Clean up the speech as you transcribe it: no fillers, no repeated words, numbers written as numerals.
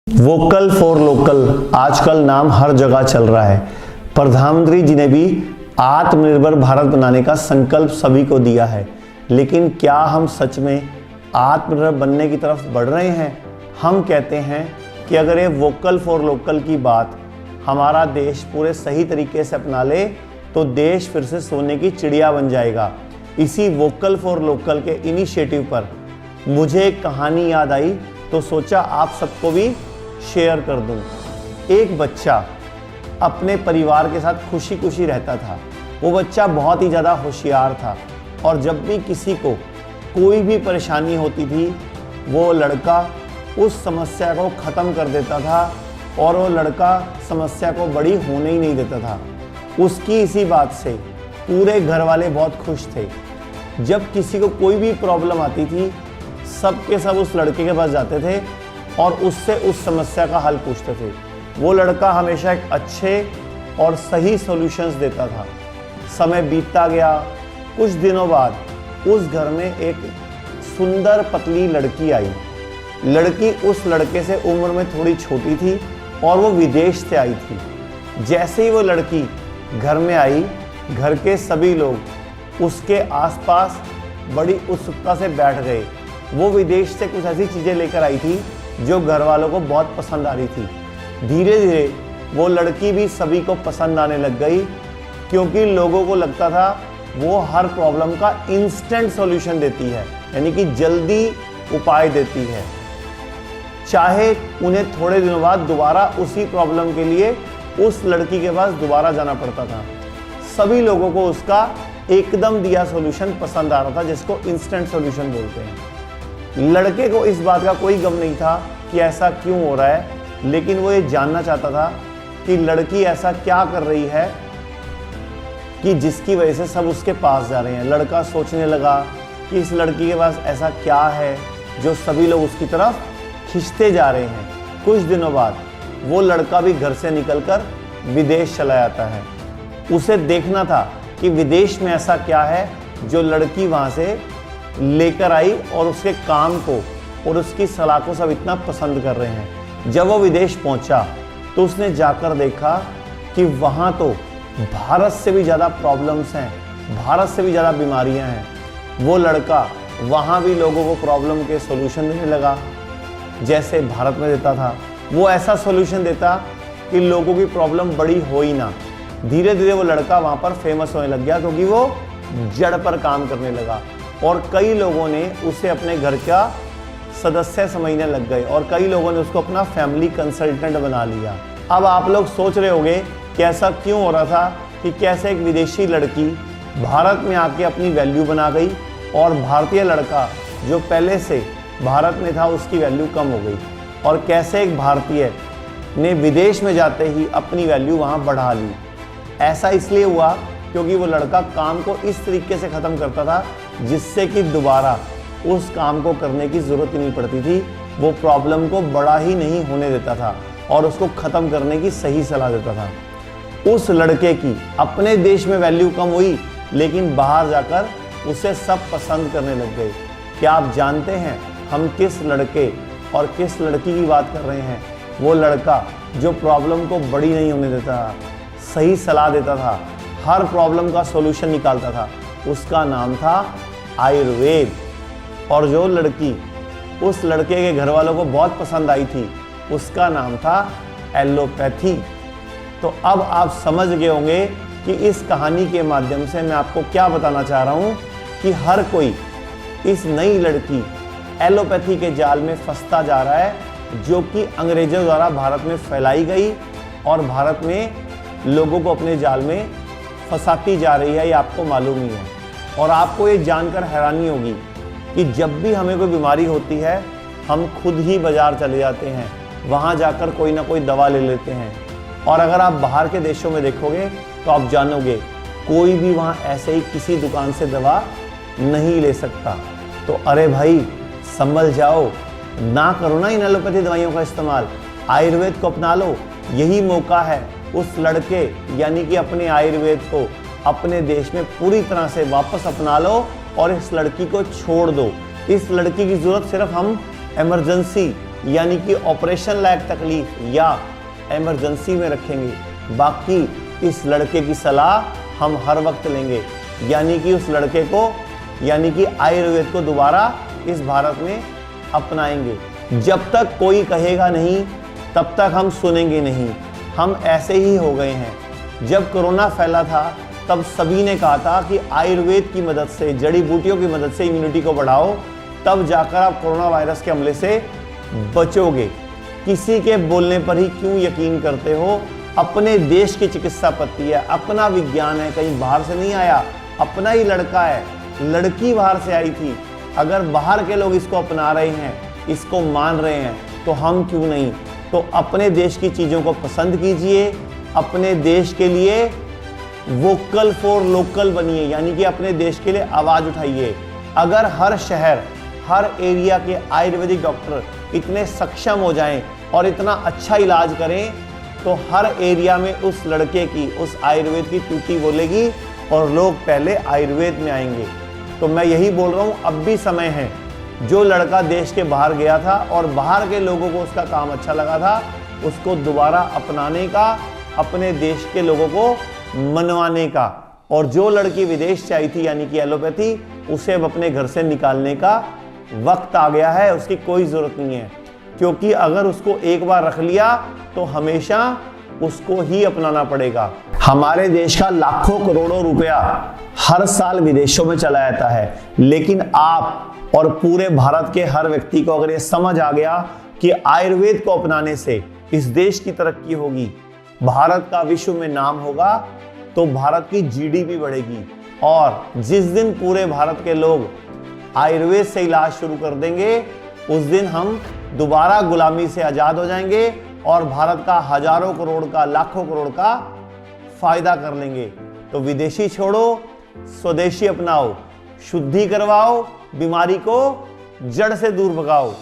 Vocal for local आजकल नाम हर जगह चल रहा है। प्रधानमंत्री जी ने भी आत्मनिर्भर भारत बनाने का संकल्प सभी को दिया है, लेकिन क्या हम सच में आत्मनिर्भर बनने की तरफ बढ़ रहे हैं? हम कहते हैं कि अगर ये वोकल फॉर लोकल की बात हमारा देश पूरे सही तरीके से अपना ले तो देश फिर से सोने की चिड़िया बन जाएगा। इसी वोकल फॉर लोकल के इनिशिएटिव पर मुझे एक कहानी याद आई तो सोचा आप सबको भी शेयर कर दूं। एक बच्चा अपने परिवार के साथ खुशी खुशी रहता था। वो बच्चा बहुत ही ज़्यादा होशियार था और जब भी किसी को कोई भी परेशानी होती थी वो लड़का उस समस्या को ख़त्म कर देता था और वो लड़का समस्या को बड़ी होने ही नहीं देता था। उसकी इसी बात से पूरे घर वाले बहुत खुश थे। जब किसी को कोई भी प्रॉब्लम आती थी सब के सब उस लड़के के पास जाते थे और उससे उस समस्या का हल पूछते थे। वो लड़का हमेशा एक अच्छे और सही सॉल्यूशंस देता था। समय बीतता गया। कुछ दिनों बाद उस घर में एक सुंदर पतली लड़की आई। लड़की उस लड़के से उम्र में थोड़ी छोटी थी और वो विदेश से आई थी। जैसे ही वो लड़की घर में आई, घर के सभी लोग उसके आसपास बड़ी उत्सुकता से बैठ गए। वो विदेश से कुछ ऐसी चीज़ें लेकर आई थी जो घर वालों को बहुत पसंद आ रही थी। धीरे धीरे वो लड़की भी सभी को पसंद आने लग गई, क्योंकि लोगों को लगता था वो हर प्रॉब्लम का इंस्टेंट सॉल्यूशन देती है, यानी कि जल्दी उपाय देती है। चाहे उन्हें थोड़े दिनों बाद दोबारा उसी प्रॉब्लम के लिए उस लड़की के पास दोबारा जाना पड़ता था। सभी लोगों को उसका एकदम दिया सॉल्यूशन पसंद आ रहा था, जिसको इंस्टेंट सॉल्यूशन बोलते हैं। लड़के को इस बात का कोई गम नहीं था कि ऐसा क्यों हो रहा है, लेकिन वो ये जानना चाहता था कि लड़की ऐसा क्या कर रही है कि जिसकी वजह से सब उसके पास जा रहे हैं। लड़का सोचने लगा कि इस लड़की के पास ऐसा क्या है जो सभी लोग उसकी तरफ खींचते जा रहे हैं। कुछ दिनों बाद वो लड़का भी घर से निकलकर विदेश चला जाता है। उसे देखना था कि विदेश में ऐसा क्या है जो लड़की वहाँ से लेकर आई और उसके काम को और उसकी सलाह को सब इतना पसंद कर रहे हैं। जब वो विदेश पहुंचा तो उसने जाकर देखा कि वहाँ तो भारत से भी ज़्यादा प्रॉब्लम्स हैं, भारत से भी ज़्यादा बीमारियां हैं। वो लड़का वहाँ भी लोगों को प्रॉब्लम के सॉल्यूशन देने लगा जैसे भारत में देता था। वो ऐसा सॉल्यूशन देता कि लोगों की प्रॉब्लम बड़ी हो ही ना। धीरे धीरे वो लड़का वहाँ पर फेमस होने लग गया, क्योंकि वो जड़ पर काम करने लगा और कई लोगों ने उसे अपने घर का सदस्य समझने लग गए और कई लोगों ने उसको अपना फैमिली कंसल्टेंट बना लिया। अब आप लोग सोच रहे होंगे कि ऐसा क्यों हो रहा था कि कैसे एक विदेशी लड़की भारत में आके अपनी वैल्यू बना गई और भारतीय लड़का जो पहले से भारत में था उसकी वैल्यू कम हो गई, और कैसे एक भारतीय ने विदेश में जाते ही अपनी वैल्यू वहाँ बढ़ा ली। ऐसा इसलिए हुआ क्योंकि वो लड़का काम को इस तरीके से ख़त्म करता था जिससे कि दोबारा उस काम को करने की ज़रूरत ही नहीं पड़ती थी। वो प्रॉब्लम को बड़ा ही नहीं होने देता था और उसको ख़त्म करने की सही सलाह देता था। उस लड़के की अपने देश में वैल्यू कम हुई, लेकिन बाहर जाकर उसे सब पसंद करने लग गए। क्या आप जानते हैं हम किस लड़के और किस लड़की की बात कर रहे हैं? वो लड़का जो प्रॉब्लम को बड़ी नहीं होने देता था, सही सलाह देता था, हर प्रॉब्लम का सॉल्यूशन निकालता था, उसका नाम था आयुर्वेद। और जो लड़की उस लड़के के घर वालों को बहुत पसंद आई थी उसका नाम था एलोपैथी। तो अब आप समझ गए होंगे कि इस कहानी के माध्यम से मैं आपको क्या बताना चाह रहा हूँ कि हर कोई इस नई लड़की एलोपैथी के जाल में फंसता जा रहा है, जो कि अंग्रेजों द्वारा भारत में फैलाई गई और भारत में लोगों को अपने जाल में फंसाती जा रही है। ये आपको मालूम ही है। और आपको ये जानकर हैरानी होगी कि जब भी हमें कोई बीमारी होती है हम खुद ही बाज़ार चले जाते हैं, वहाँ जाकर कोई ना कोई दवा ले लेते हैं। और अगर आप बाहर के देशों में देखोगे तो आप जानोगे कोई भी वहाँ ऐसे ही किसी दुकान से दवा नहीं ले सकता। तो अरे भाई संभल जाओ, ना करो ना इन एलोपैथी दवाइयों का इस्तेमाल, आयुर्वेद को अपना लो। यही मौका है उस लड़के यानी कि अपने आयुर्वेद को अपने देश में पूरी तरह से वापस अपना लो और इस लड़की को छोड़ दो। इस लड़की की ज़रूरत सिर्फ हम इमरजेंसी यानी कि ऑपरेशन लायक तकलीफ या इमरजेंसी में रखेंगे। बाकी इस लड़के की सलाह हम हर वक्त लेंगे, यानी कि उस लड़के को यानी कि आयुर्वेद को दोबारा इस भारत में अपनाएंगे। जब तक कोई कहेगा नहीं तब तक हम सुनेंगे नहीं। हम ऐसे ही हो गए हैं। जब कोरोना फैला था तब सभी ने कहा था कि आयुर्वेद की मदद से, जड़ी बूटियों की मदद से इम्यूनिटी को बढ़ाओ, तब जाकर आप कोरोना वायरस के हमले से बचोगे। किसी के बोलने पर ही क्यों यकीन करते हो? अपने देश की चिकित्सा पद्धति है, अपना विज्ञान है, कहीं बाहर से नहीं आया, अपना ही लड़का है, लड़की बाहर से आई थी। अगर बाहर के लोग इसको अपना रहे हैं, इसको मान रहे हैं, तो हम क्यों नहीं? तो अपने देश की चीज़ों को पसंद कीजिए, अपने देश के लिए वोकल फॉर लोकल बनिए, यानी कि अपने देश के लिए आवाज़ उठाइए। अगर हर शहर, हर एरिया के आयुर्वेदिक डॉक्टर इतने सक्षम हो जाएं और इतना अच्छा इलाज करें, तो हर एरिया में उस लड़के की, उस आयुर्वेद की टूटी बोलेगी और लोग पहले आयुर्वेद में आएंगे। तो मैं यही बोल रहा हूँ, अब भी समय है। जो लड़का देश के बाहर गया था और बाहर के लोगों को उसका काम अच्छा लगा था, उसको दोबारा अपनाने का, अपने देश के लोगों को मनवाने का। और जो लड़की विदेश से आई थी यानी कि एलोपैथी, उसे अब अपने घर से निकालने का वक्त आ गया है। उसकी कोई ज़रूरत नहीं है, क्योंकि अगर उसको एक बार रख लिया तो हमेशा उसको ही अपनाना पड़ेगा। हमारे देश का लाखों करोड़ों रुपया हर साल विदेशों में चला जाता है, लेकिन आप और पूरे भारत के हर व्यक्ति को अगर ये समझ आ गया कि आयुर्वेद को अपनाने से इस देश की तरक्की होगी, भारत का विश्व में नाम होगा, तो भारत की जीडीपी बढ़ेगी। और जिस दिन पूरे भारत के लोग आयुर्वेद से इलाज शुरू कर देंगे, उस दिन हम दोबारा गुलामी से आज़ाद हो जाएंगे और भारत का हजारों करोड़ का, लाखों करोड़ का फायदा कर लेंगे। तो विदेशी छोड़ो, स्वदेशी अपनाओ, शुद्धि करवाओ, बीमारी को जड़ से दूर भगाओ।